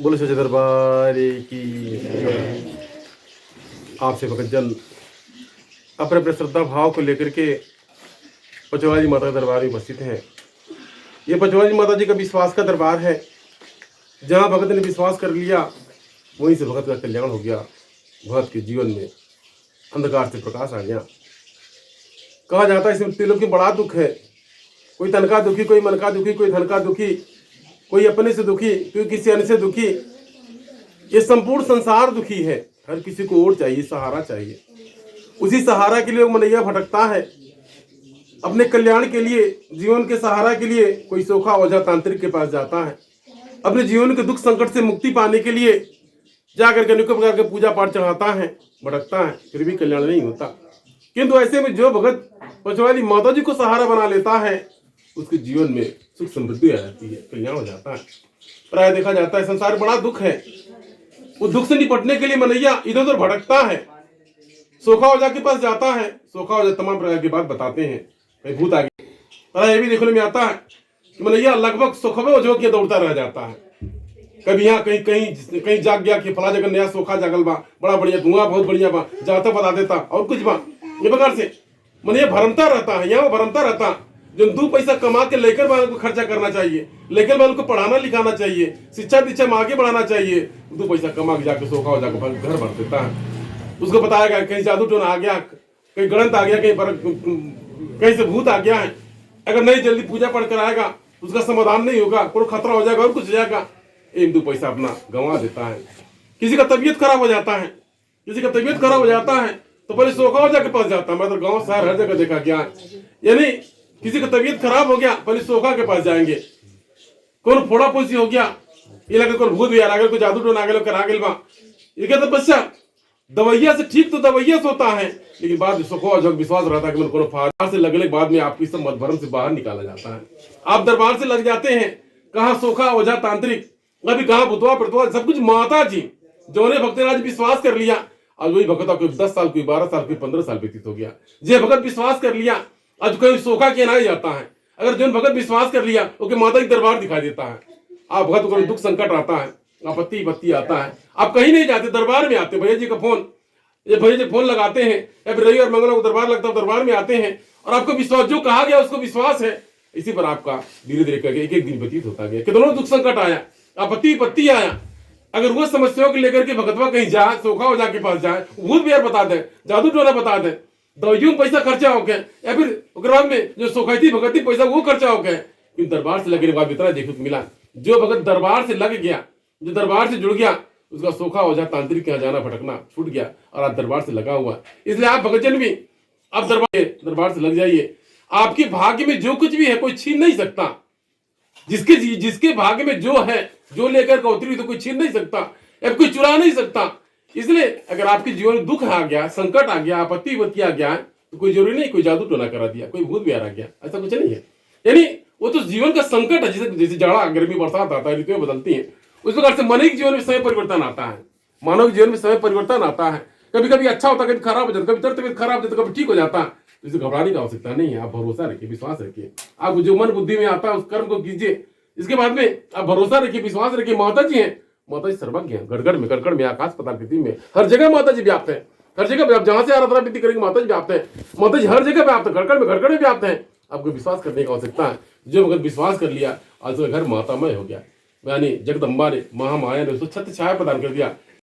बोलो सच्चे दरबार की। आपसे भक्तजन अपने अपने श्रद्धा भाव को लेकर के पचवाली माता के दरबार में उपस्थित हैं। ये पचवाली माता जी का विश्वास का दरबार है। जहाँ भगत ने विश्वास कर लिया वहीं से भगत का कल्याण हो गया। भगत के जीवन में अंधकार से प्रकाश आ गया। कहा जाता है इसमें लोग की बड़ा दुख है। कोई तन का दुखी, कोई मन का दुखी, कोई धन का दुखी, कोई अपने से दुखी, कोई किसी अन्य से दुखी। ये संपूर्ण संसार दुखी है। हर किसी को ओर चाहिए, सहारा चाहिए। उसी सहारा के लिए वो मनैया भटकता है। अपने कल्याण के लिए, जीवन के सहारा के लिए कोई सोखा ओझा तांत्रिक के पास जाता है। अपने जीवन के दुख संकट से मुक्ति पाने के लिए जाकर के अनेकों प्रकार के पूजा पाठ चढ़ाता है, भटकता है, फिर भी कल्याण नहीं होता। किंतु ऐसे में जो भगत पचवाली माता जी को सहारा बना लेता है उसके जीवन में सुख समृद्धि आ जाती है, कल्याण हो जाता है। प्राय देखा जाता है संसार बड़ा दुख है। उस दुख से निपटने के लिए मनैया इधर उधर भटकता है, सोखा ओझा के पास जाता है। सोखा ओझा तमाम प्रकार की बात बताते हैं, कहीं भूत आ गया। पर यह भी देखने में आता है कि मनैया लगभग सोखवे ओझों के दौड़ता रह जाता है। कभी यहाँ कहीं कहीं कहीं जाग गया कि फला जगह नया सोखा जागल बा, बड़ा बढ़िया, धुआं बहुत बढ़िया बा, जाता बता देता और कुछ बा। ये प्रकार से मनैया भरमता रहता है, यहाँ भरमता रहता। जो 2 पैसा कमा के लेकर वालों को खर्चा करना चाहिए, लेकर वालों को पढ़ाना लिखाना चाहिए, शिक्षा दीक्षा में आगे बढ़ाना चाहिए। 2 पैसा कमा के जाके सोखा हो जाकर घर भर देता है। उसको बताया गया कहीं जादू टोना आ गया, कहीं गणत आ गया, कहीं से भूत आ गया है। अगर नहीं जल्दी पूजा पाठ कराएगा उसका समाधान नहीं होगा, कोई खतरा हो जाएगा और कुछ हो जाएगा। 1-2 पैसा अपना गंवा देता है। किसी का तबीयत खराब हो जाता है, किसी का तबीयत खराब हो जाता है तो पहले सोखा ओझा के पास जाता है। मैं तो गाँव शहर हर जगह देखा गया है। यानी किसी का तबीयत खराब हो गया पहले सोखा के पास जाएंगे। कौन फोड़ा पोसी हो गया, ये लगे कोई भूत भी आ गया, कोई जादू टोना आ गया, करा गया बा, ये कहते बच्चा दवाइया से ठीक तो दवाइया से होता है, लेकिन बाद में सोखा ओझा विश्वास रहता है कि मैं फार से लगने के बाद में आपकी सब मत से बाहर निकाला जाता है। आप दरबार से लग जाते हैं, कहाँ सोखा ओझा तांत्रिक, अभी कहाँ भुतवा प्रतवा, सब कुछ माता जी जो ने भक्त ने आज विश्वास कर लिया। आज वही भगत आपको 10 साल, कोई 12 साल, कोई 15 साल व्यतीत हो गया। जे भगत विश्वास कर लिया आज कोई सोखा के ना जाता है। अगर जो भगत विश्वास कर लिया ओके माता की दरबार दिखाई देता है। आप भगत को दुख संकट आता है, आपत्ति विपत्ति आता है, आप कहीं नहीं जाते, दरबार में आते। भैया जी का फोन, ये भैया जी फोन लगाते हैं, या फिर रवि और मंगल को दरबार लगता है, दरबार में आते हैं और आपको विश्वास, जो कहा गया उसको विश्वास है। इसी पर आपका धीरे धीरे करके एक एक दिन व्यतीत होता गया। कितनों दुख संकट आया, आपत्ति विपत्ति आया। अगर वो समस्याओं को लेकर के भगतवा कहीं जाए, सोखा ओझा के पास जाए, भूत बिहार बता दे, जादू टोना बता दे, दवाइयों में पैसा खर्चा हो गया, या फिर बाद में जो सोखाती भगती पैसा वो खर्चा हो गया। दरबार से लगने के बाद इतना देखने को मिला, जो भगत दरबार से लग गया, जो दरबार से जुड़ गया, उसका सोखा ओझा तांत्रिक के यहाँ जाना भटकना छूट गया और आप दरबार से लगा हुआ। इसलिए आप भगतजन भी आप दरबार से लग जाइए। आपके भाग्य में जो कुछ भी है कोई छीन नहीं सकता। जिसके भाग्य में जो है, जो लेकर का उतरी तो कोई छीन नहीं सकता, अब कोई चुरा नहीं सकता। इसलिए अगर आपके जीवन में दुख आ गया, संकट आ गया, आपत्ति विपत्ति आ गया, तो कोई जरूरी नहीं कोई जादू टोना करा दिया, कोई भूत बिहार आ गया, ऐसा कुछ नहीं है। यानी वो तो जीवन का संकट है। जैसे जाड़ा, गर्मी, बरसात आता है, ऋतुएं बदलती हैं, उस प्रकार से मानव जीवन में समय परिवर्तन आता है। मानव जीवन में समय परिवर्तन आता है। कभी कभी अच्छा होता है, कभी खराब हो जाता है, कभी तबीयत खराब हो जाता है, कभी ठीक हो जाता है। इसे घबराने की आवश्यकता नहीं है। आप भरोसा रखिए, विश्वास रखिए। आप जो मन बुद्धि में आता है उस कर्म को कीजिए। इसके बाद में आप भरोसा रखिए, विश्वास रखिए। माता जी हैं, माता जी सर्वज्ञ है। गड़गड़ में, कड़कड़ में, आकाश पताल पृथ्वी में, हर जगह माता जी व्याप्त है। हर जगह जहां से आराधना विधि करेंगे माता जी व्याप्त है। माता जी हर जगह व्याप्त है, गड़गड़ में, गड़गड़ में व्याप्त है। आपको विश्वास करने की आवश्यकता है। जो अगर विश्वास कर लिया आज तो घर मातामय हो गया, यानी जगदम्बा ने, महामाया ने उसको छत्र छाया प्रदान कर दिया।